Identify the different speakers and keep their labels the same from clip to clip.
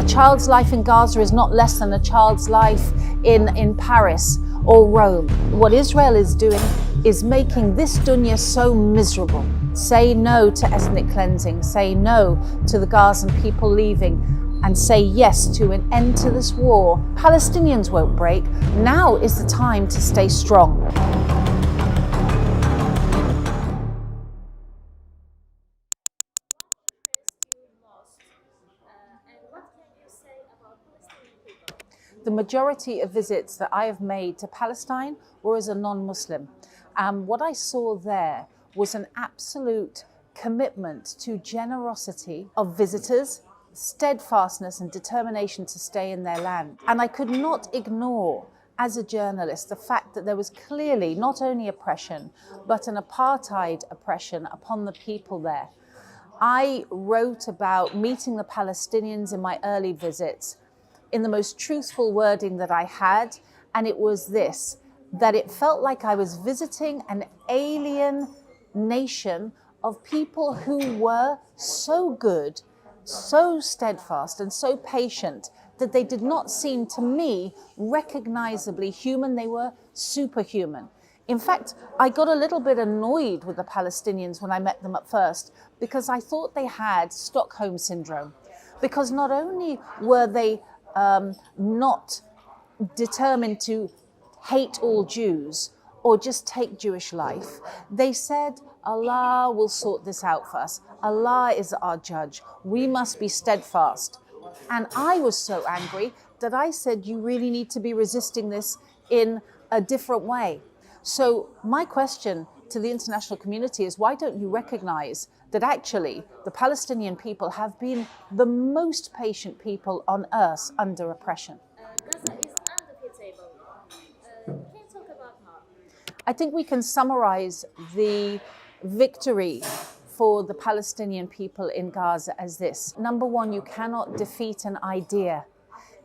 Speaker 1: A child's life in Gaza is not less than a child's life in Paris or Rome. What Israel is doing is making this dunya so miserable. Say no to ethnic cleansing, say no to the Gazan people leaving, and say yes to an end to this war. Palestinians won't break. Now is the time to stay strong. The majority of visits that I have made to Palestine were as a non-Muslim. What I saw there was an absolute commitment to generosity of visitors, steadfastness and determination to stay in their land. And I could not ignore, as a journalist, the fact that there was clearly not only oppression, but an apartheid oppression upon the people there. I wrote about meeting the Palestinians in my early visits in the most truthful wording that I had, and it was this, that it felt like I was visiting an alien nation of people who were so good, so steadfast and so patient that they did not seem to me recognizably human. They were superhuman. In fact, I got a little bit annoyed with the Palestinians when I met them at first because I thought they had Stockholm syndrome. Because not only were they not determined to hate all Jews or just take Jewish life, they said, Allah will sort this out for us. Allah is our judge. We must be steadfast. And I was so angry that I said, you really need to be resisting this in a different way. So my question to the international community is, why don't you recognize that actually the Palestinian people have been the most patient people on earth under oppression?
Speaker 2: Gaza is undefeatable. Can you talk about more?
Speaker 1: I think we can summarize the victory for the Palestinian people in Gaza as this. Number one, you cannot defeat an idea.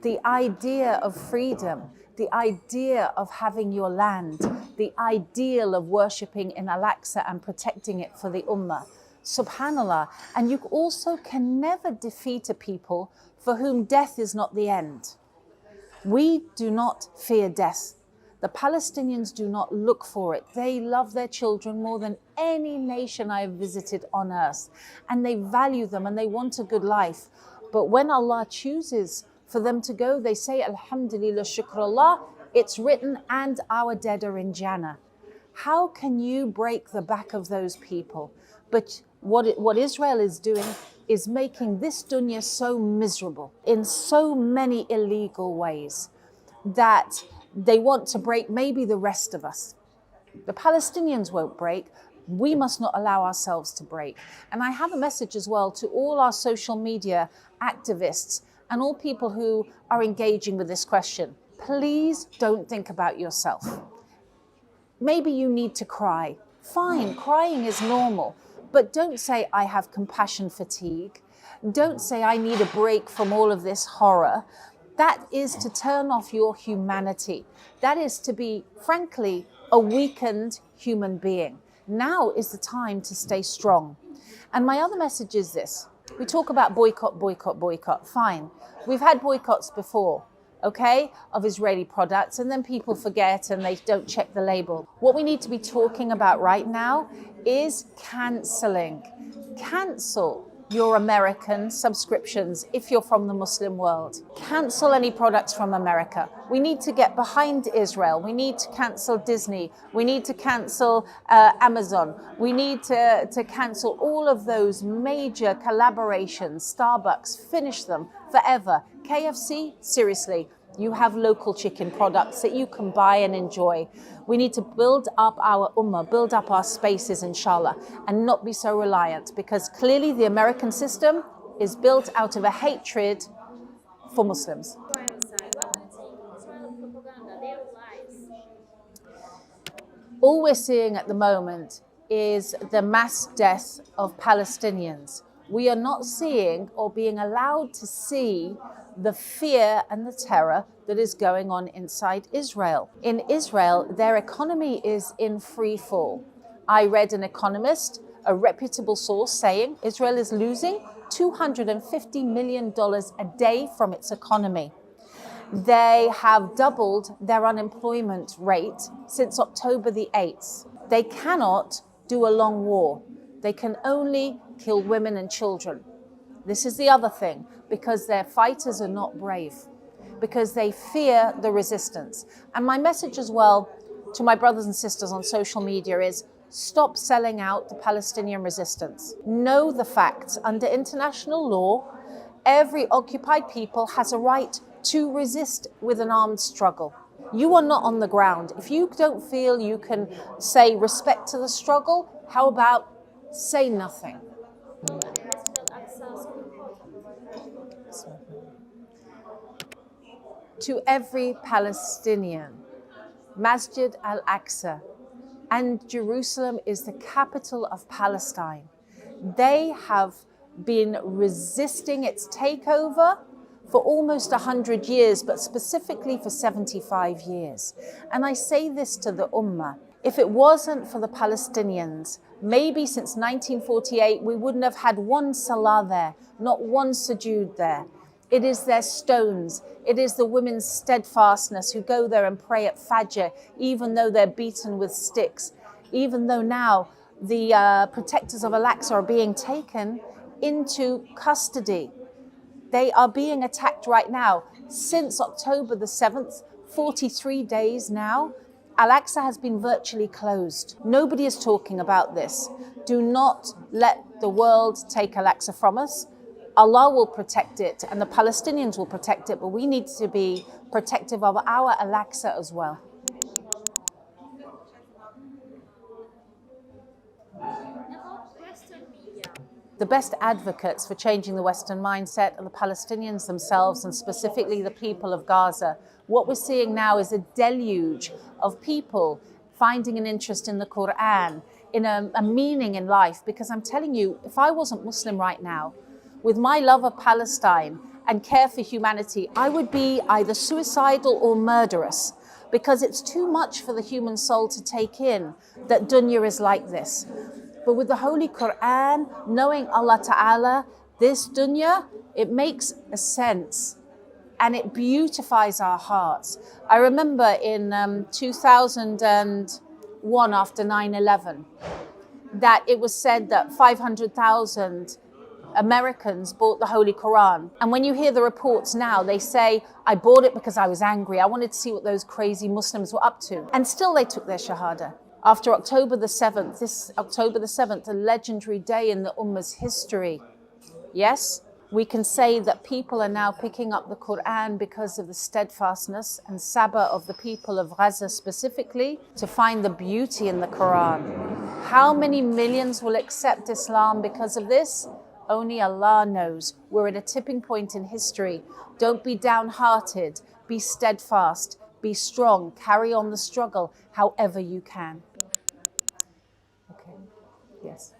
Speaker 1: The idea of freedom, the idea of having your land, the ideal of worshipping in Al-Aqsa and protecting it for the Ummah. Subhanallah. And you also can never defeat a people for whom death is not the end. We do not fear death. The Palestinians do not look for it. They love their children more than any nation I have visited on earth. And they value them and they want a good life. But when Allah chooses for them to go, they say, Alhamdulillah, shukrullah, it's written, and our dead are in Jannah. How can you break the back of those people? But what Israel is doing is making this dunya so miserable in so many illegal ways that they want to break maybe the rest of us. The Palestinians won't break. We must not allow ourselves to break. And I have a message as well to all our social media activists and all people who are engaging with this question. Please don't think about yourself. Maybe you need to cry. Fine, crying is normal. But don't say, I have compassion fatigue. Don't say, I need a break from all of this horror. That is to turn off your humanity. That is to be, frankly, a weakened human being. Now is the time to stay strong. And my other message is this. We talk about boycott, boycott, boycott. Fine. We've had boycotts before, okay, of Israeli products, and then people forget and they don't check the label. What we need to be talking about right now is cancelling. Cancel your American subscriptions if you're from the Muslim world. Cancel any products from America. We need to get behind Israel. We need to cancel Disney. We need to cancel Amazon. We need to cancel all of those major collaborations. Starbucks, finish them forever. KFC, seriously. You have local chicken products that you can buy and enjoy. We need to build up our ummah, build up our spaces, inshallah, and not be so reliant, because clearly the American system is built out of a hatred for Muslims.
Speaker 2: What do you think Israel propaganda, their lies?
Speaker 1: All we're seeing at the moment is the mass death of Palestinians. We are not seeing or being allowed to see the fear and the terror that is going on inside Israel. In Israel, their economy is in free fall. I read an economist, a reputable source, saying Israel is losing $250 million a day from its economy. They have doubled their unemployment rate since October the 8th. They cannot do a long war. They can only kill women and children. This is the other thing, because their fighters are not brave, because they fear the resistance. And my message as well to my brothers and sisters on social media is, stop selling out the Palestinian resistance. Know the facts. Under international law, every occupied people has a right to resist with an armed struggle. You are not on the ground. If you don't feel you can say respect to the struggle, how about say nothing? To every Palestinian, Masjid al-Aqsa and Jerusalem is the capital of Palestine. They have been resisting its takeover for almost 100 years, but specifically for 75 years. And I say this to the Ummah, if it wasn't for the Palestinians, maybe since 1948, we wouldn't have had one salah there, not one sujood there. It is their stones. It is the women's steadfastness who go there and pray at Fajr, even though they're beaten with sticks, even though now the protectors of Al-Aqsa are being taken into custody. They are being attacked right now. Since October the 7th, 43 days now, Al-Aqsa has been virtually closed. Nobody is talking about this. Do not let the world take Al-Aqsa from us. Allah will protect it and the Palestinians will protect it, but we need to be protective of our Al-Aqsa as well.
Speaker 2: About Western media.
Speaker 1: The best advocates for changing the Western mindset are the Palestinians themselves, and specifically the people of Gaza. What we're seeing now is a deluge of people finding an interest in the Quran, in a meaning in life, because I'm telling you, if I wasn't Muslim right now, with my love of Palestine and care for humanity, I would be either suicidal or murderous, because it's too much for the human soul to take in that dunya is like this. But with the Holy Quran, knowing Allah Ta'ala, this dunya, it makes a sense and it beautifies our hearts. I remember in 2001, after 9/11, that it was said that 500,000 Americans bought the Holy Quran. And when you hear the reports now, they say, I bought it because I was angry. I wanted to see what those crazy Muslims were up to. And still they took their Shahada. After October the 7th, this October the 7th, a legendary day in the Ummah's history. Yes, we can say that people are now picking up the Quran because of the steadfastness and sabr of the people of Gaza specifically, to find the beauty in the Quran. How many millions will accept Islam because of this? Only Allah knows. We're at a tipping point in history. Don't be downhearted. Be steadfast. Be strong. Carry on the struggle however you can. Okay. Yes.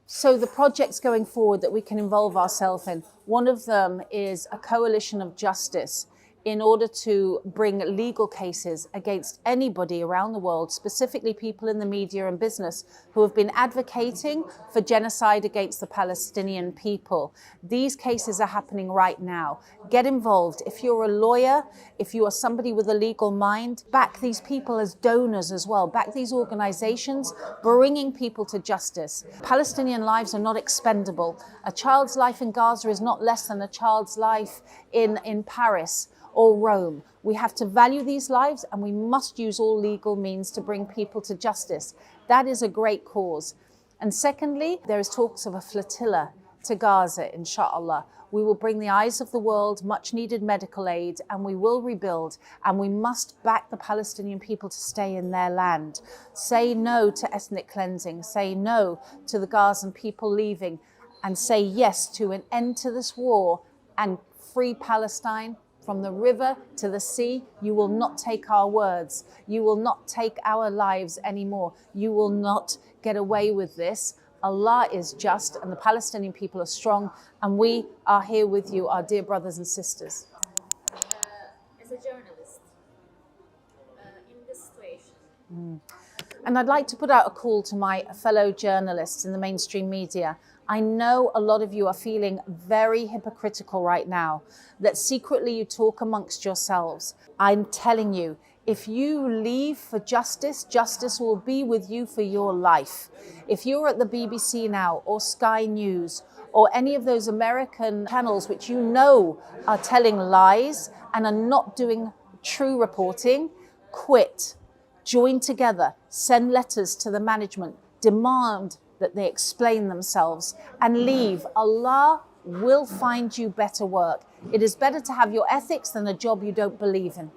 Speaker 1: So the projects going forward that we can involve ourselves in, one of them is a coalition of justice in order to bring legal cases against anybody around the world, specifically people in the media and business who have been advocating for genocide against the Palestinian people. These cases are happening right now. Get involved. If you're a lawyer, if you are somebody with a legal mind, back these people as donors as well. Back these organizations, bringing people to justice. Palestinian lives are not expendable. A child's life in Gaza is not less than a child's life in Paris or Rome. We have to value these lives, and we must use all legal means to bring people to justice. That is a great cause. And secondly, there is talks of a flotilla to Gaza, inshallah. We will bring the eyes of the world, much needed medical aid, and we will rebuild. And we must back the Palestinian people to stay in their land. Say no to ethnic cleansing. Say no to the Gazan people leaving. And say yes to an end to this war and free Palestine. From the river to the sea, you will not take our words. You will not take our lives anymore. You will not get away with this. Allah is just and the Palestinian people are strong, and we are here with you, our dear brothers and sisters.
Speaker 2: As a journalist, in this situation.
Speaker 1: And I'd like to put out a call to my fellow journalists in the mainstream media. I know a lot of you are feeling very hypocritical right now, that secretly you talk amongst yourselves. I'm telling you, if you leave for justice, justice will be with you for your life. If you're at the BBC now or Sky News or any of those American channels which you know are telling lies and are not doing true reporting, quit. Join together, send letters to the management, demand that they explain themselves and leave. Allah will find you better work. It is better to have your ethics than a job you don't believe in.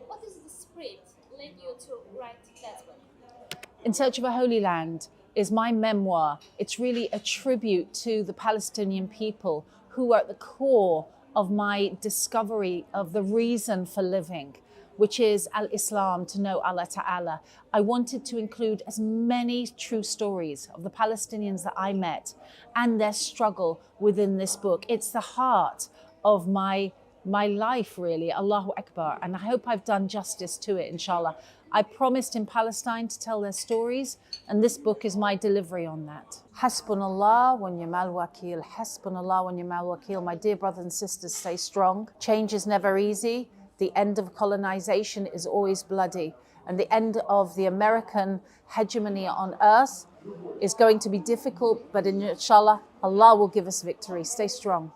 Speaker 2: What is the spirit led you to write that book?
Speaker 1: In Search of a Holy Land is my memoir. It's really a tribute to the Palestinian people who are at the core of my discovery of the reason for living, which is Al-Islam, to know Allah Ta'ala. I wanted to include as many true stories of the Palestinians that I met and their struggle within this book. It's the heart of my life, really. Allahu Akbar. And I hope I've done justice to it, inshallah. I promised in Palestine to tell their stories, and this book is my delivery on that. Hasbunallah wa ni'mal wakil. Hasbunallah wa ni'mal wakil. My dear brothers and sisters, stay strong. Change is never easy. The end of colonization is always bloody. And the end of the American hegemony on earth is going to be difficult, but inshallah, Allah will give us victory. Stay strong.